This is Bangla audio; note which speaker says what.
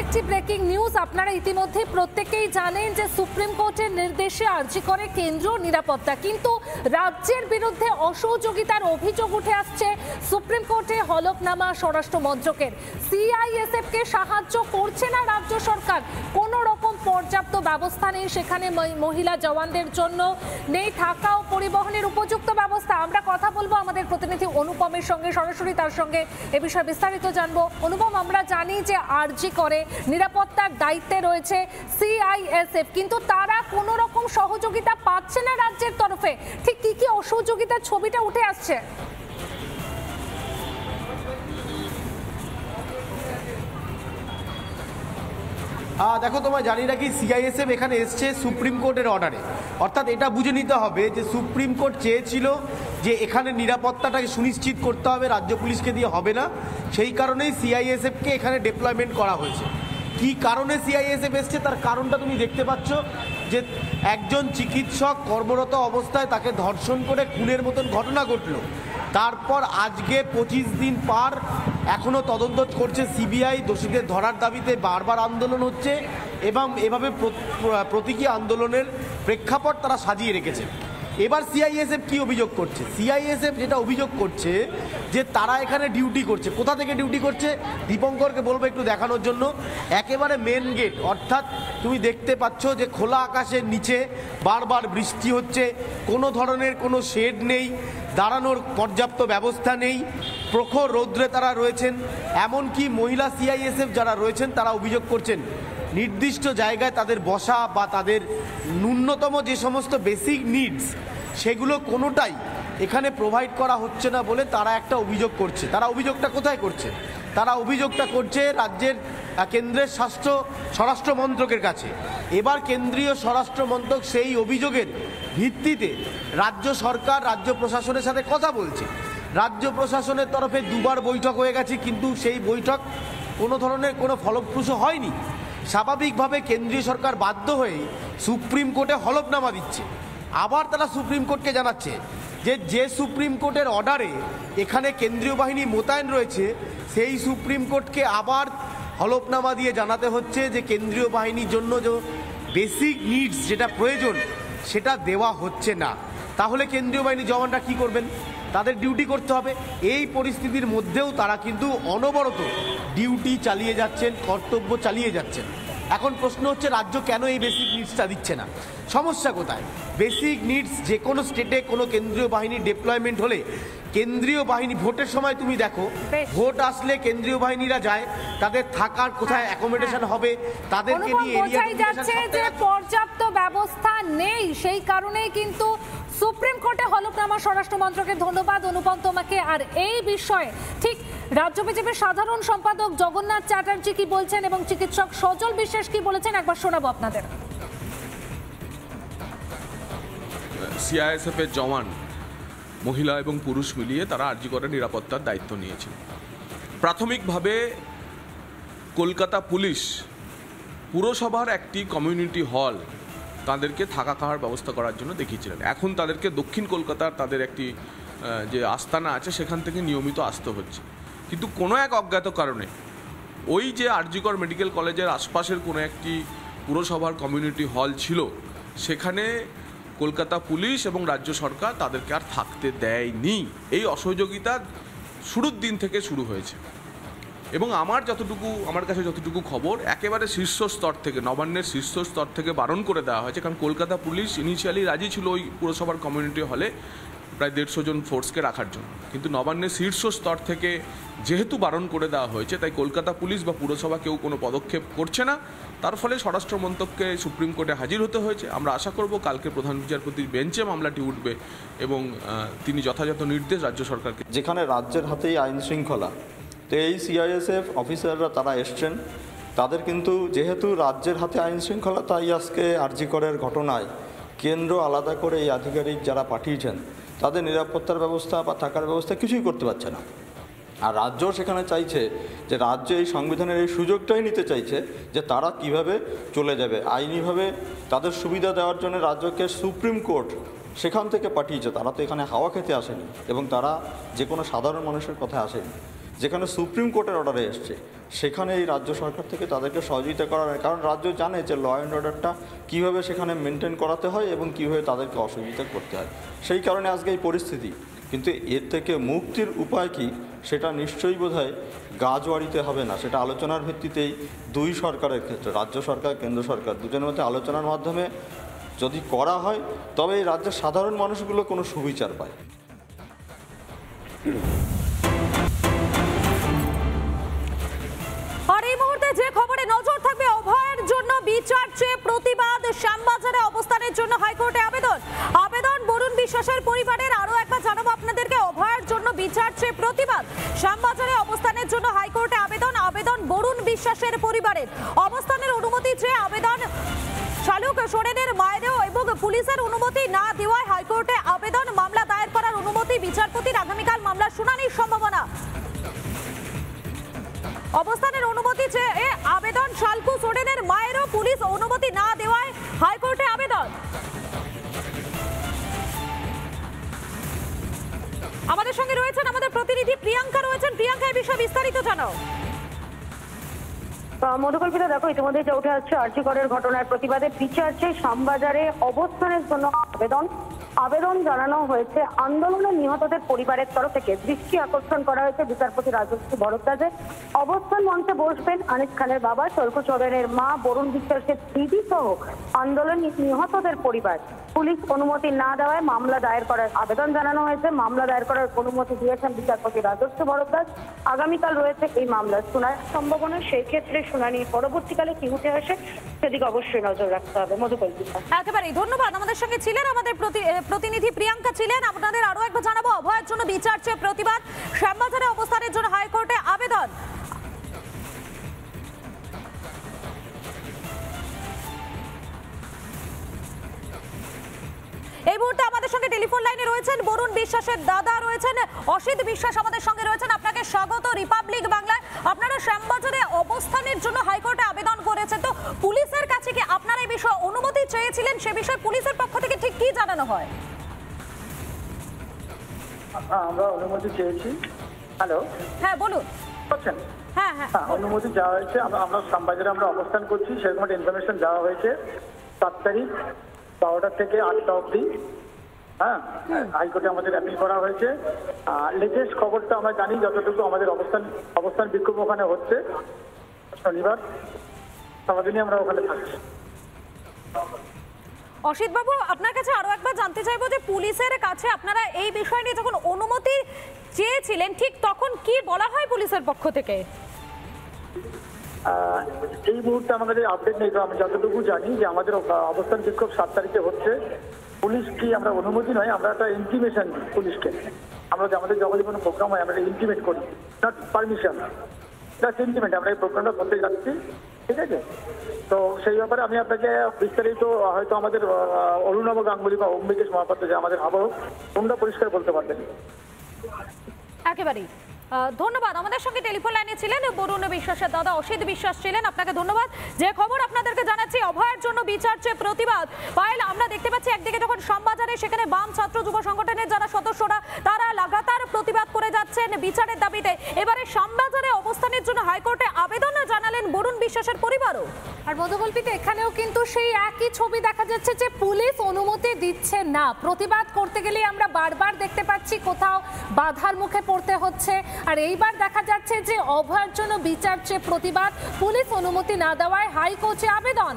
Speaker 1: একটি ব্রেকিং নিউজ। আপনারা ইতিমধ্যে প্রত্যেকেই জানেন যে সুপ্রিম কোর্টের নির্দেশে আর্জি করে কেন্দ্রীয় নিরাপত্তা, কিন্তু রাজ্যের বিরুদ্ধে অসহযোগিতার অভিযোগ উঠে আসছে সুপ্রিম কোর্টে হলফনামা স্বরাষ্ট্র মন্ত্রকের। সিআইএসএফ কে সাহায্য করছে না রাজ্য সরকার, কোনো রকম পর্যাপ্ত ব্যবস্থা নেই সেখানে, মহিলা জওয়ানদের জন্য নেই থাকা ও পরিবহনের উপযুক্ত ব্যবস্থা। আমরা কথা বলবো আমাদের প্রতিনিধি অনুপমের সঙ্গে, সরাসরি তার সঙ্গে এ বিষয়ে বিস্তারিত জানবো। অনুপম, আমরা জানি যে আরজি করে নিরাপত্তার দায়িত্বে রয়েছে সিআইএসএফ, কিন্তু তারা কোনো রকম সহযোগিতা পাচ্ছে না রাজ্যের তরফে। ঠিক কি কি অসহযোগিতার ছবিটা উঠে আসছে?
Speaker 2: দেখো, তোমায় জানি রাখি সিআইএসএফ এখানে এসছে সুপ্রিম কোর্টের অর্ডারে। অর্থাৎ এটা বুঝে নিতে হবে যে সুপ্রিম কোর্ট চেয়েছিল যে এখানে নিরাপত্তাটাকে সুনিশ্চিত করতে হবে, রাজ্য পুলিশকে দিয়ে হবে না, সেই কারণেই সিআইএসএফকে এখানে ডেপ্লয়মেন্ট করা হয়েছে। কি কারণে সিআইএসএফ এসছে তার কারণটা তুমি দেখতে পাচ্ছ যে একজন চিকিৎসক কর্মরত অবস্থায় তাকে ধর্ষণ করে খুনের মতন ঘটনা ঘটল। তারপর আজকে 25 দিন পার, এখনও তদন্ত করছে সিবিআই। দোষীদের ধরার দাবিতে বারবার আন্দোলন হচ্ছে এবং এভাবে প্রতীকী আন্দোলনের প্রেক্ষাপট তারা সাজিয়ে রেখেছে। এবার সিআইএসএফ কি অভিযোগ করছে? সিআইএসএফ যেটা অভিযোগ করছে যে তারা এখানে ডিউটি করছে। কোথা থেকে ডিউটি করছে দীপঙ্করকে বলবো একটু দেখানোর জন্য। একেবারে মেন গেট, অর্থাৎ তুমি দেখতে পাচ্ছ যে খোলা আকাশের নিচে বারবার বৃষ্টি হচ্ছে, কোনো ধরনের কোনো শেড নেই, দাঁড়ানোর পর্যাপ্ত ব্যবস্থা নেই, প্রখর রৌদ্রে তারা রয়েছেন। এমনকি মহিলা সিআইএসএফ যারা রয়েছেন তারা অভিযোগ করছেন নির্দিষ্ট জায়গায় তাদের বসা বা তাদের ন্যূনতম যে সমস্ত বেসিক নিডস সেগুলো কোনোটাই এখানে প্রোভাইড করা হচ্ছে না বলে তারা একটা অভিযোগ করছে। তারা অভিযোগটা কোথায় করছে? তারা অভিযোগটা করছে রাজ্যের কেন্দ্রের স্বরাষ্ট্র মন্ত্রকের কাছে। এবার কেন্দ্রীয় স্বরাষ্ট্র মন্ত্রক সেই অভিযোগের ভিত্তিতে রাজ্য সরকার রাজ্য প্রশাসনের সাথে কথা বলছে। রাজ্য প্রশাসনের তরফে দুবার বৈঠক হয়ে গেছে, কিন্তু সেই বৈঠক কোনো ধরনের কোনো ফলপ্রসূ হয়নি। স্বাভাবিকভাবে কেন্দ্রীয় সরকার বাধ্য হয়ে সুপ্রিম কোর্টে হলফনামা দিচ্ছে। আবার তারা সুপ্রিম কোর্টকে জানাচ্ছে যে সুপ্রিম কোর্টের অর্ডারে এখানে কেন্দ্রীয় বাহিনী মোতায়েন রয়েছে, সেই সুপ্রিম কোর্টকে আবার হলফনামা দিয়ে জানাতে হচ্ছে যে কেন্দ্রীয় বাহিনীর জন্য যে বেসিক নিডস যেটা প্রয়োজন সেটা দেওয়া হচ্ছে না। তাহলে কেন্দ্রীয় বাহিনী জওয়ানরা কী করবেন? তাদের ডিউটি করতে হবে। এই পরিস্থিতির মধ্যেও তারা কিন্তু অনবরত ডিউটি চালিয়ে যাচ্ছেন, কর্তব্য চালিয়ে যাচ্ছেন। এখন প্রশ্ন হচ্ছে রাজ্য কেন এই বেসিক নিডসটা দিচ্ছে না? সমস্যা কোথায়? বেসিক নিডস যে কোনো স্টেটে কোনো কেন্দ্রীয় বাহিনীর ডেপ্লয়মেন্ট হলে কেন্দ্রীয় বাহিনী ভোটের সময় তুমি দেখো, ভোট আসলে কেন্দ্রীয় বাহিনীরা যায়, তাদের থাকার কোথায় অ্যাকোমোডেশন হবে, তাদেরকে নিয়ে এরিয়া
Speaker 1: যাচ্ছে যে পর্যাপ্ত ব্যবস্থা নেই, সেই কারণেই কিন্তু সুপ্রিম কোর্টে হলফনামা স্বরাষ্ট্র মন্ত্রকের। ধন্যবাদ অনুপম তোমাকে। আর এই বিষয়ে ঠিক রাজ্য বিজেপির সাধারণ সম্পাদক জগন্নাথ চ্যাটার্জি কি বলছেন এবং চিকিৎসক সজল বিশ্বাস কি বলেছেন একবার শোনাবো আপনাদের।
Speaker 3: সিআইএসএফ এর জওয়ান মহিলা এবং পুরুষ মিলিয়ে তারা আরজি করে নিরাপত্তার দায়িত্ব নিয়েছিল। প্রাথমিকভাবে কলকাতা পুলিশ পুরসভার একটি কমিউনিটি হল তাদেরকে থাকা খাওয়ার ব্যবস্থা করার জন্য দেখিয়েছিলেন। এখন তাদেরকে দক্ষিণ কলকাতার তাদের একটি যে আস্তানা আছে সেখান থেকে নিয়মিত আসতে হচ্ছে। কিন্তু কোনো এক অজ্ঞাত কারণে ওই যে আরজিকর মেডিকেল কলেজের আশপাশের কোনো একটি পুরসভার কমিউনিটি হল ছিল, সেখানে কলকাতা পুলিশ এবং রাজ্য সরকার তাদেরকে আর থাকতে দেয়নি। এই অসহযোগিতা শুরুর দিন থেকে শুরু হয়েছে এবং আমার কাছে যতটুকু খবর, একেবারে শীর্ষস্তর থেকে, নবান্নের শীর্ষস্তর থেকে বারণ করে দেওয়া হয়েছে। কারণ কলকাতা পুলিশ ইনিশিয়ালি রাজি ছিল ওই পুরসভার কমিউনিটি হলে প্রায় 150 জন ফোর্সকে রাখার জন্য, কিন্তু নবান্নের শীর্ষস্তর থেকে যেহেতু বারণ করে দেওয়া হয়েছে, তাই কলকাতা পুলিশ বা পুরসভা কেউ কোনো পদক্ষেপ করছে না। তার ফলে স্বরাষ্ট্র মন্ত্রককে সুপ্রিম কোর্টে হাজির হতে হয়েছে। আমরা আশা করব কালকে প্রধান বিচারপতির বেঞ্চে মামলাটি উঠবে এবং তিনি যথাযথ নির্দেশ রাজ্য সরকারকে।
Speaker 4: যেখানে রাজ্যের হাতেই আইন শৃঙ্খলা, তো এই সিআইএসএফ অফিসাররা তারা এসছেন, তাদের কিন্তু যেহেতু রাজ্যের হাতে আইন শৃঙ্খলা, তাই আজকে আরজি করের ঘটনায় কেন্দ্র আলাদা করে এই আধিকারিক যারা পাঠিয়েছেন তাদের নিরাপত্তার ব্যবস্থা বা থাকার ব্যবস্থা কিছুই করতে পারছে না। আর রাজ্য সেখানে চাইছে যে রাজ্য এই সংবিধানের এই সুযোগটাই নিতে চাইছে যে তারা কিভাবে চলে যাবে আইনিভাবে, তাদের সুবিধা দেওয়ার জন্য রাজ্যকে সুপ্রিম কোর্ট সেখান থেকে পাঠিয়েছে। তারা তো এখানে হাওয়া খেতে আসেনি এবং তারা যে কোনো সাধারণ মানুষের কথা আসেনি। যেখানে সুপ্রিম কোর্টের অর্ডারে এসছে সেখানে এই রাজ্য সরকার থেকে তাদেরকে সহযোগিতা করার, কারণ রাজ্য জানে যে ল অ্যান্ড অর্ডারটা কীভাবে সেখানে মেনটেন করাতে হয় এবং কীভাবে তাদেরকে অসহযোগিতা করতে হয়, সেই কারণে আজকে এই পরিস্থিতি। কিন্তু এর থেকে মুক্তির উপায় কি সেটা নিশ্চয়ই বোধহয় গাজওয়াড়িতে হবে না, সেটা আলোচনার ভিত্তিতেই দুই সরকারের ক্ষেত্রে, রাজ্য সরকার কেন্দ্র সরকার দুজনের মধ্যে আলোচনার মাধ্যমে যদি করা হয় তবে এই রাজ্যের সাধারণ মানুষগুলো কোনো সুবিচার পায়।
Speaker 5: আর এই মুহূর্তে যে খবরে নজর থাকবে, অভয়ের জন্য বিচার চেয়ে প্রতিবাদ, শ্যামবাজারে অবস্থানের জন্য হাইকোর্টে আবেদন বরুণ বিশ্বাসের পরিবারের। আরো একবার জানাবো আপনাদেরকে, অভয়ের জন্য বিচার চেয়ে প্রতিবাদ, শ্যামবাজারে অবস্থানের জন্য হাইকোর্টে আবেদন বরুণ বিশ্বাসের পরিবারের। অবস্থানের অনুমতি চেয়ে আবেদন শালুক সোরেনের মায়েরও এবং পুলিশের অনুমতি না দেওয়ায় হাইকোর্টে আবেদন। মামলা দায়ের করার অনুমতি বিচারপতির, আগামীকাল মামলার শুনানির সম্ভাবনা। অবস্থানের অনুমতি চেয়ে আবেদন শালকু সোরেনের মায়েরও, পুলিশ অনুমতি না দেওয়ায় হাইকোর্টে আবেদন। আমাদের সঙ্গে রয়েছেন আমাদের প্রতিনিধি প্রিয়াঙ্কা রয়েছেন। প্রিয়াঙ্কা, এই বিষয়ে বিস্তারিত জানাও।
Speaker 6: মধুকল্পিতা, দেখো ইতিমধ্যে যে উঠে আসছে আরজি করের ঘটনার প্রতিবাদে বিচার চেয়ে শ্যামবাজারে অবস্থানের জন্য আবেদন জানানো হয়েছে। আন্দোলনে নিহতদের পরিবারের তরফ থেকে দৃষ্টি আকর্ষণ করা হয়েছে বিচারপতি রাজশ্রী ভরদ্বাজের। অবস্থান মঞ্চে বসবেন আনিস খানের বাবা, শল্কু সোরেনের মা, বরুণ বিশ্বাসের দিদি সহ আন্দোলন নিহতদের পরিবার। পুলিশ অনুমতি না দেওয়ায় মামলা দায়ের করার আবেদন জানানো হয়েছে। মামলা দায়ের করার অনুমতি দিয়েছেন বিচারপতি রাজশ্রী ভরদ্বাজ। আগামীকাল রয়েছে এই মামলার শুনানির সম্ভাবনা। সেই ক্ষেত্রে শুনানির পরবর্তীকালে কি উঠে আসে সেদিকে অবশ্যই নজর রাখতে হবে। মধুকল্পিতা,
Speaker 5: একেবারেই ধন্যবাদ। আমাদের সঙ্গে ছিলেন আমাদের প্রতিনিধি প্রিয়াঙ্কা ছিলেন। আপনাদের আরো একবার জানাবো, অভয়ের জন্য বিচার চেয়ে প্রতিবাদ, শ্যামবাজারে অবস্থানের জন্য হাইকোর্টে আবেদন। এই মুহূর্তে আমাদের সঙ্গে টেলিফোন লাইনে রয়েছেন বরুণ বিশ্বাসের দাদা রয়েছেন, অসিত বিশ্বাস আমাদের সঙ্গে রয়েছেন। আপনাকে স্বাগত রিপাবলিক বাংলায়। আপনারা শ্যামবাজারে অবস্থানের জন্য হাইকোর্টে আবেদন করেছেন, তো পুলিশের কাছে কি আপনারা এই বিষয়ে অনুমতি চেয়েছিলেন? সে বিষয়ে পুলিশের পক্ষ থেকে ঠিক কি জানানো হয়?
Speaker 7: আমরা অনুমতি চেয়েছি। হ্যালো,
Speaker 5: হ্যাঁ বলুন।
Speaker 7: বুঝছেন?
Speaker 5: হ্যাঁ,
Speaker 7: অনুমতি দেওয়া হয়েছে। আমরা শ্যামবাজারে আমরা অবস্থান করছি, সেরকম একটা ইনফরমেশন দেওয়া হয়েছে 7 তারিখ 12টা থেকে 8টা অবধি। হ্যাঁ, হাইকোর্টে আমাদের অ্যাপিল করা হয়েছে। লেটেস্ট খবরটা আমরা জানি যতটুকু, আমাদের অবস্থান বিক্ষোভ ওখানে হচ্ছে শনিবার, সারাদিনই আমরা ওখানে থাকছি।
Speaker 5: অসিত বাবু, আপনার কাছে আরো একবার জানতে চাইবো যে পুলিশের কাছে আপনারা এই বিষয় নিয়ে যখন অনুমতি চেয়েছিলেন, ঠিক তখন কি বলা হয় পুলিশের পক্ষ থেকে?
Speaker 7: এই মুহূর্তে আমাদের আপডেট নেই, তো আমি যতটুকু জানি যে আমাদের অবস্থান বিক্ষোভ 7 তারিখে হচ্ছে। পুলিশ কি, আমরা অনুমতি নয়, আমরা একটা ইন্টিমেশন দিই পুলিশকে। আমরা আমাদের যখন কোনো প্রোগ্রাম হয় আমরা ইন্টিমেট করি, নট পারমিশন, জাস্ট ইন্টিমেট। আমরা এই প্রোগ্রামটা করতে যাচ্ছি, ঠিক আছে? তো সেই ব্যাপারে আমি আপনাকে বিস্তারিত, হয়তো আমাদের অরুণাভ গাঙ্গুলি বা অম্বিকেশ মহাপাত্র যে আমাদের আবহাওয়া, তোমরা পরিষ্কার বলতে পারবেন।
Speaker 5: একেবারেই ধন্যবাদ। আমাদের সঙ্গে টেলিফোন লাইনে ছিলেন বরুণ বিশ্বাসের দাদা অসিত বিশ্বাস ছিলেন। আপনাকে ধন্যবাদ। যে খবর আপনাদেরকে জানাচ্ছি, অভয়ের জন্য বিচার চেয়ে প্রতিবাদ। পায়েল, আমরা দেখতে পাচ্ছি একদিকে যখন শ্যামবাজারে সেখানে বাম ছাত্র যুব সংগঠনের যারা সদস্যরা তারা লাগাতার প্রতিবাদ করে যাচ্ছেন বিচারের দাবিতে, এবারে শ্যামবাজারে অবস্থানের জন্য হাইকোর্টে আবেদন জানালেন বরুণ বিশ্বাসের পরিবারও।
Speaker 1: আর মধুকল্পিতে এখানেও কিন্তু সেই একই ছবি দেখা যাচ্ছে যে পুলিশ অনুমতি দিচ্ছে না। প্রতিবাদ করতে গেলে আমরা বারবার দেখতে পাচ্ছি কোথাও বাধার মুখে পড়তে হচ্ছে। আর এইবার দেখা যাচ্ছে যে অভয়ের জন্য বিচার চেয়ে প্রতিবাদ, পুলিশ অনুমতি না দেওয়ায় হাইকোর্টে আবেদন।